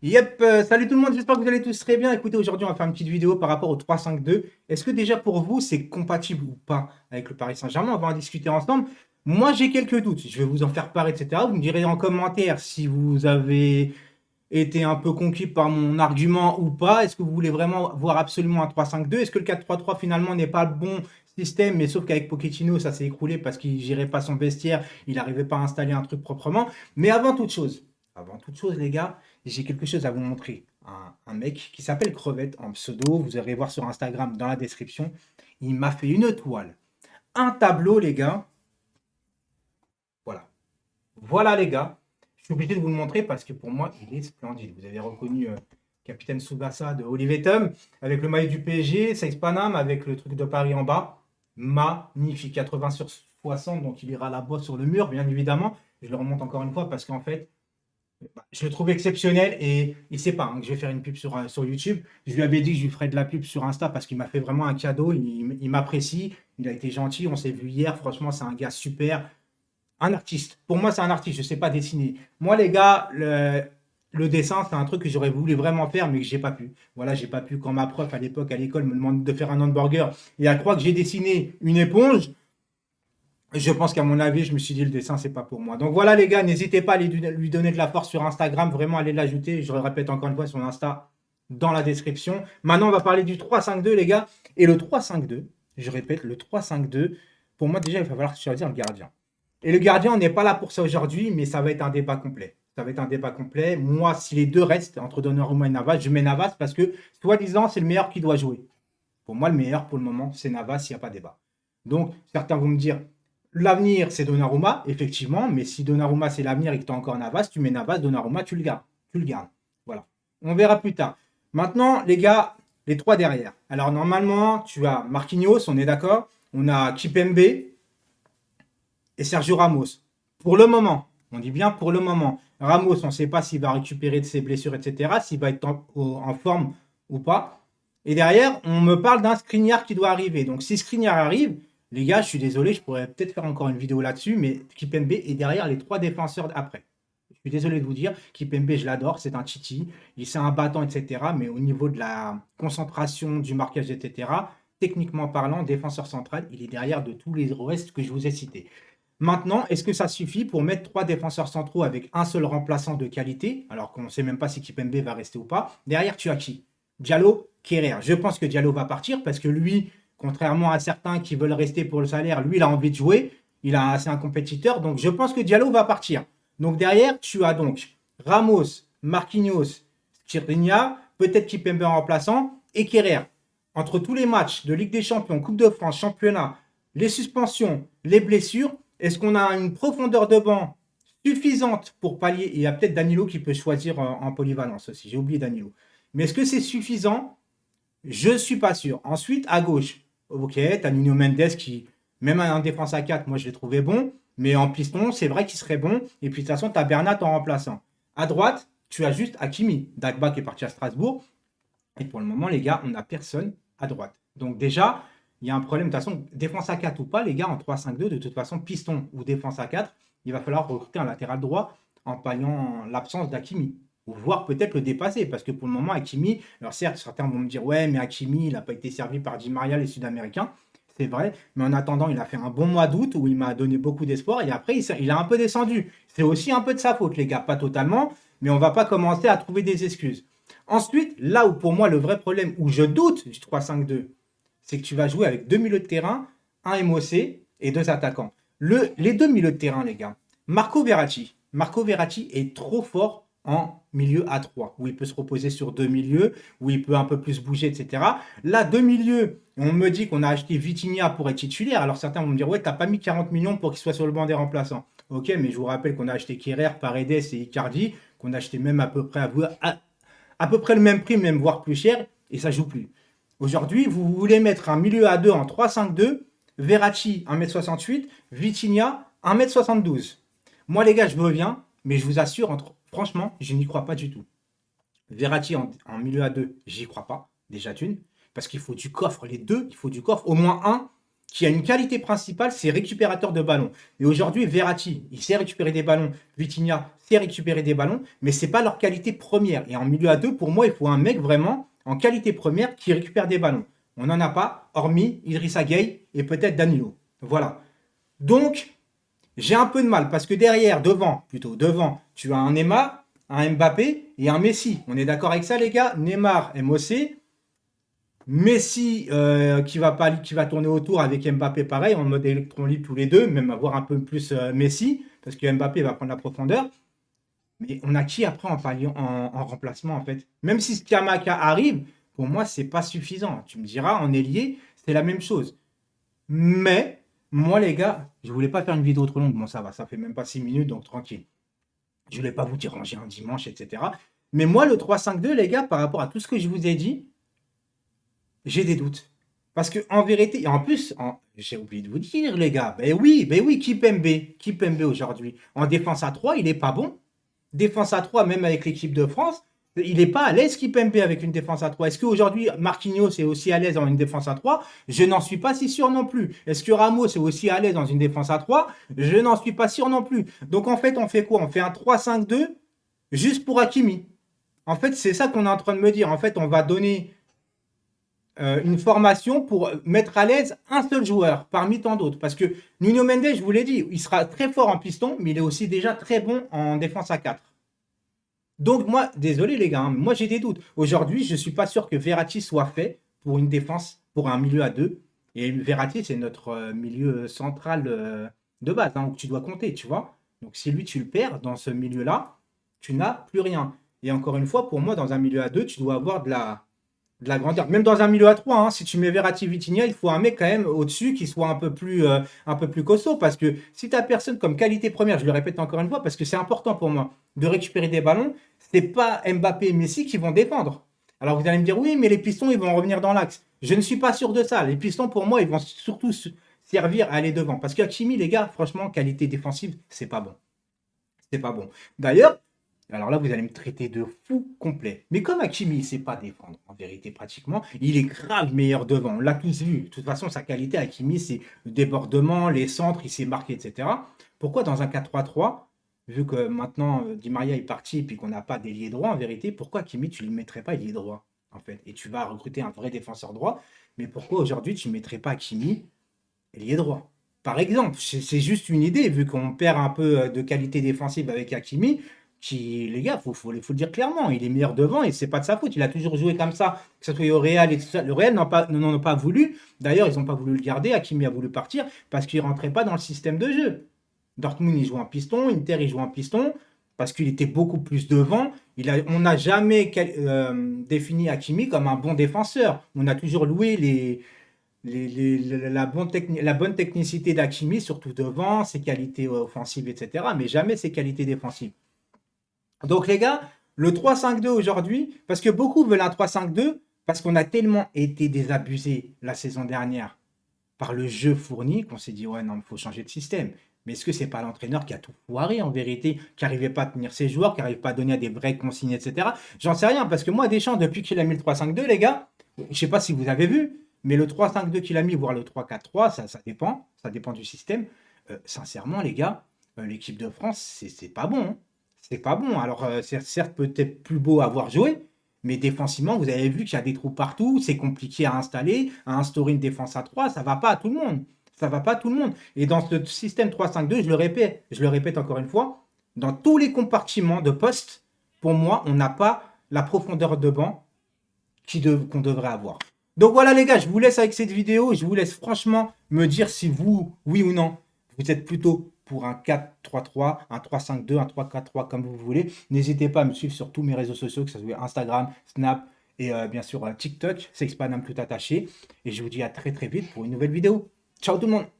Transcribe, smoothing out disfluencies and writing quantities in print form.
Yep, salut tout le monde, j'espère que vous allez tous très bien. Écoutez, aujourd'hui, on va faire une petite vidéo par rapport au 3-5-2. Est-ce que déjà pour vous, c'est compatible ou pas avec le Paris Saint-Germain? On va en discuter ensemble. Moi, j'ai quelques doutes. Je vais vous en faire part, etc. Vous me direz en commentaire si vous avez été un peu conquis par mon argument ou pas. Est-ce que vous voulez vraiment voir absolument un 3-5-2? Est-ce que le 4-3-3 finalement n'est pas le bon système, mais sauf qu'avec Pochettino, ça s'est écroulé parce qu'il gérait pas son vestiaire, il n'arrivait pas à installer un truc proprement. Mais avant toute chose, les gars, j'ai quelque chose à vous montrer. Un mec qui s'appelle Crevette en pseudo, vous allez voir sur Instagram dans la description. Il m'a fait une toile, un tableau, les gars. Voilà. Voilà, les gars. Je suis obligé de vous le montrer parce que pour moi, il est splendide. Vous avez reconnu Capitaine Tsubasa de Olivier Tom avec le maillot du PSG, Saiz Panam avec le truc de Paris en bas. Magnifique. 80 sur 60, donc il ira là-bas sur le mur, bien évidemment. Je le remonte encore une fois parce qu'en fait, je le trouve exceptionnel et il sait pas hein, que je vais faire une pub sur YouTube. Je lui avais dit que je lui ferais de la pub sur Insta parce qu'il m'a fait vraiment un cadeau. Il m'apprécie, il a été gentil. On s'est vu hier. Franchement, c'est un gars super. Un artiste. Pour moi, c'est un artiste. Je sais pas dessiner. Moi, les gars, le dessin, c'est un truc que j'aurais voulu vraiment faire, mais que j'ai pas pu. Voilà, j'ai pas pu quand ma prof à l'époque à l'école me demande de faire un hamburger et elle croit que j'ai dessiné une éponge. Je pense qu'à mon avis, je me suis dit le dessin, c'est pas pour moi. Donc voilà les gars, n'hésitez pas à lui donner de la force sur Instagram, vraiment allez l'ajouter. Je le répète encore une fois sur Insta dans la description. Maintenant, on va parler du 3-5-2 les gars. Et le 3-5-2, je répète, le 3-5-2, pour moi déjà, il va falloir choisir le gardien. Et le gardien, on n'est pas là pour ça aujourd'hui, mais ça va être un débat complet. Ça va être un débat complet. Moi, si les deux restent entre Donnarumma et Navas, je mets Navas parce que, soi-disant, c'est le meilleur qui doit jouer. Pour moi, le meilleur pour le moment, c'est Navas, il n'y a pas de débat. Donc, certains vont me dire, l'avenir, c'est Donnarumma, effectivement, mais si Donnarumma, c'est l'avenir et que tu as encore Navas, tu mets Navas, Donnarumma, tu le gardes. Tu le gardes. Voilà. On verra plus tard. Maintenant, les gars, les trois derrière. Alors, normalement, tu as Marquinhos, on est d'accord. On a Kipembe et Sergio Ramos. Pour le moment, on dit bien pour le moment. Ramos, on ne sait pas s'il va récupérer de ses blessures, etc., s'il va être en forme ou pas. Et derrière, on me parle d'un Skriniar qui doit arriver. Donc, si Skriniar arrive, les gars, je suis désolé, je pourrais peut-être faire encore une vidéo là-dessus, mais Kipembe est derrière les trois défenseurs après. Je suis désolé de vous dire, Kipembe, je l'adore, c'est un titi, il c'est un battant, etc. Mais au niveau de la concentration, du marquage, etc., techniquement parlant, défenseur central, il est derrière de tous les restes que je vous ai cités. Maintenant, est-ce que ça suffit pour mettre trois défenseurs centraux avec un seul remplaçant de qualité, alors qu'on ne sait même pas si Kipembe va rester ou pas? Derrière, tu as qui? Diallo, Kerrer. Je pense que Diallo va partir parce que lui, contrairement à certains qui veulent rester pour le salaire, lui, il a envie de jouer. C'est un compétiteur. Donc, je pense que Diallo va partir. Donc, derrière, tu as donc Ramos, Marquinhos, Skriniar, peut-être Kipembe en remplaçant et Kerrer. Entre tous les matchs de Ligue des Champions, Coupe de France, Championnat, les suspensions, les blessures, est-ce qu'on a une profondeur de banc suffisante pour pallier? Et il y a peut-être Danilo qui peut choisir en polyvalence aussi. J'ai oublié Danilo. Mais est-ce que c'est suffisant? Je ne suis pas sûr. Ensuite, à gauche, ok, tu as Nuno Mendes qui, même en défense à 4, moi je l'ai trouvé bon. Mais en piston, c'est vrai qu'il serait bon. Et puis de toute façon, tu as Bernat en remplaçant. À droite, tu as juste Hakimi. Dagba qui est parti à Strasbourg. Et pour le moment, les gars, on n'a personne à droite. Donc déjà, il y a un problème. De toute façon, défense à 4 ou pas, les gars, en 3-5-2, de toute façon, piston ou défense à 4, il va falloir recruter un latéral droit en palliant l'absence d'Hakimi. Ou voire peut-être le dépasser. Parce que pour le moment, Hakimi, alors certes, certains vont me dire, ouais, mais Hakimi, il n'a pas été servi par Di Maria, les Sud-Américains. C'est vrai. Mais en attendant, il a fait un bon mois d'août où il m'a donné beaucoup d'espoir. Et après, il a un peu descendu. C'est aussi un peu de sa faute, les gars. Pas totalement. Mais on ne va pas commencer à trouver des excuses. Ensuite, là où pour moi le vrai problème, où je doute du 3-5-2, c'est que tu vas jouer avec deux milieux de terrain, un MOC et deux attaquants. Les deux milieux de terrain, les gars. Marco Verratti. Marco Verratti est trop fort en milieu à 3, où il peut se reposer sur deux milieux, où il peut un peu plus bouger, etc. Là, deux milieux, on me dit qu'on a acheté Vitinha pour être titulaire. Alors certains vont me dire, ouais, t'as pas mis 40 millions pour qu'il soit sur le banc des remplaçants. Ok, mais je vous rappelle qu'on a acheté Kerrer, Paredes et Icardi, qu'on a acheté même à peu près à peu près le même prix, même voire plus cher, et ça joue plus. Aujourd'hui, vous voulez mettre un milieu à 2 en 3-5-2, Verratti 1m68, Vitinha 1m72. Moi, les gars, je veux bien, mais je vous assure, franchement, je n'y crois pas du tout. Verratti en milieu à 2, j'y crois pas, déjà d'une, parce qu'il faut du coffre, les deux, il faut du coffre, au moins un. qui a une qualité principale, c'est récupérateur de ballons. Et aujourd'hui, Verratti, il sait récupérer des ballons. Vitinha sait récupérer des ballons, mais c'est pas leur qualité première. Et en milieu à deux, pour moi, il faut un mec vraiment en qualité première qui récupère des ballons. On n'en a pas, hormis Idrissa Gueye et peut-être Danilo. Voilà. Donc, j'ai un peu de mal parce que derrière, devant, tu as un Neymar, un Mbappé et un Messi. On est d'accord avec ça, les gars? Neymar, MOC. Messi qui va tourner autour avec Mbappé pareil, en mode électron libre tous les deux, même avoir un peu plus Messi, parce que Mbappé va prendre la profondeur. Mais on a qui après en remplacement en fait? Même si Skamaka arrive, pour moi, c'est pas suffisant. Tu me diras, en ailier, c'est la même chose. Mais, moi les gars, je voulais pas faire une vidéo trop longue. Bon, ça va, ça fait même pas 6 minutes, donc tranquille. Je voulais pas vous déranger un dimanche, etc. Mais moi, le 3-5-2, les gars, par rapport à tout ce que je vous ai dit, j'ai des doutes. Parce que en vérité, et en plus, j'ai oublié de vous dire, les gars, ben oui, Kipembe aujourd'hui. En défense à 3, il n'est pas bon. Défense à 3, même avec l'équipe de France, il n'est pas à l'aise Kipembe avec une défense à 3. Est-ce qu'aujourd'hui, Marquinhos est aussi à l'aise dans une défense à 3? Je n'en suis pas si sûr non plus. Est-ce que Ramos est aussi à l'aise dans une défense à 3? Je n'en suis pas sûr non plus. Donc en fait, on fait quoi? On fait un 3-5-2 juste pour Hakimi. En fait, c'est ça qu'on est en train de me dire. En fait, on va donner une formation pour mettre à l'aise un seul joueur parmi tant d'autres. Parce que Nuno Mendes, je vous l'ai dit, il sera très fort en piston, mais il est aussi déjà très bon en défense à 4. Donc moi, désolé les gars, hein, moi j'ai des doutes. Aujourd'hui, je ne suis pas sûr que Verratti soit fait pour une défense, pour un milieu à 2. Et Verratti, c'est notre milieu central de base, hein, où tu dois compter, tu vois. Donc si lui, tu le perds dans ce milieu-là, tu n'as plus rien. Et encore une fois, pour moi, dans un milieu à 2, tu dois avoir de la grandeur. Même dans un milieu à 3, hein, si tu mets Verratti Vitinha, il faut un mec quand même au-dessus qui soit un peu plus costaud. Parce que si tu n'as personne comme qualité première, je le répète encore une fois, parce que c'est important pour moi de récupérer des ballons, c'est pas Mbappé et Messi qui vont défendre. Alors vous allez me dire, oui, mais les pistons, ils vont revenir dans l'axe. Je ne suis pas sûr de ça. Les pistons, pour moi, ils vont surtout servir à aller devant. Parce qu'Hakimi, les gars, franchement, qualité défensive, c'est pas bon. C'est pas bon. D'ailleurs, alors là, vous allez me traiter de fou complet. Mais comme Hakimi, il ne sait pas défendre, en vérité, pratiquement, il est grave meilleur devant. On l'a tous vu. De toute façon, sa qualité, Hakimi, c'est le débordement, les centres, il s'est marqué, etc. Pourquoi dans un 4-3-3, vu que maintenant Di Maria est parti et puis qu'on n'a pas d'ailier droit, en vérité, pourquoi Hakimi, tu ne le mettrais pas ailier droit, en fait? Et tu vas recruter un vrai défenseur droit. Mais pourquoi aujourd'hui, tu ne mettrais pas Hakimi ailier droit? Par exemple, c'est juste une idée, vu qu'on perd un peu de qualité défensive avec Hakimi, qui, les gars, faut le dire clairement, il est meilleur devant et c'est pas de sa faute. Il a toujours joué comme ça, que ce soit au Real et tout ça. Le Real n'en a pas voulu. D'ailleurs, ils n'ont pas voulu le garder. Hakimi a voulu partir parce qu'il rentrait pas dans le système de jeu. Dortmund, il joue en piston. Inter, il joue en piston parce qu'il était beaucoup plus devant. On n'a jamais défini Hakimi comme un bon défenseur. On a toujours loué la bonne technicité d'Hakimi, surtout devant, ses qualités offensives, etc., mais jamais ses qualités défensives. Donc les gars, le 3-5-2 aujourd'hui, parce que beaucoup veulent un 3-5-2, parce qu'on a tellement été désabusés la saison dernière par le jeu fourni qu'on s'est dit, ouais, non, il faut changer de système. Mais est-ce que c'est pas l'entraîneur qui a tout foiré en vérité, qui n'arrivait pas à tenir ses joueurs, qui n'arrivait pas à donner des vraies consignes, etc. J'en sais rien, parce que moi, Deschamps, depuis qu'il a mis le 3-5-2, les gars, je sais pas si vous avez vu, mais le 3-5-2 qu'il a mis, voire le 3-4-3, ça dépend du système. Sincèrement, les gars, l'équipe de France, c'est pas bon, hein. C'est pas bon. Alors, c'est certes peut-être plus beau à voir jouer, mais défensivement, vous avez vu qu'il y a des trous partout, c'est compliqué à installer, à instaurer une défense à 3, ça va pas à tout le monde. Ça va pas à tout le monde. Et dans ce système 3-5-2, je le répète encore une fois, dans tous les compartiments de poste, pour moi, on n'a pas la profondeur de banc qu'on devrait avoir. Donc voilà les gars, je vous laisse avec cette vidéo. Je vous laisse franchement me dire si vous, oui ou non, vous êtes plutôt pour un 4-3-3, un 3-5-2, un 3-4-3 comme vous voulez. N'hésitez pas à me suivre sur tous mes réseaux sociaux, que ce soit Instagram, Snap et bien sûr TikTok, Sexpanam tout attaché. Et je vous dis à très très vite pour une nouvelle vidéo. Ciao tout le monde!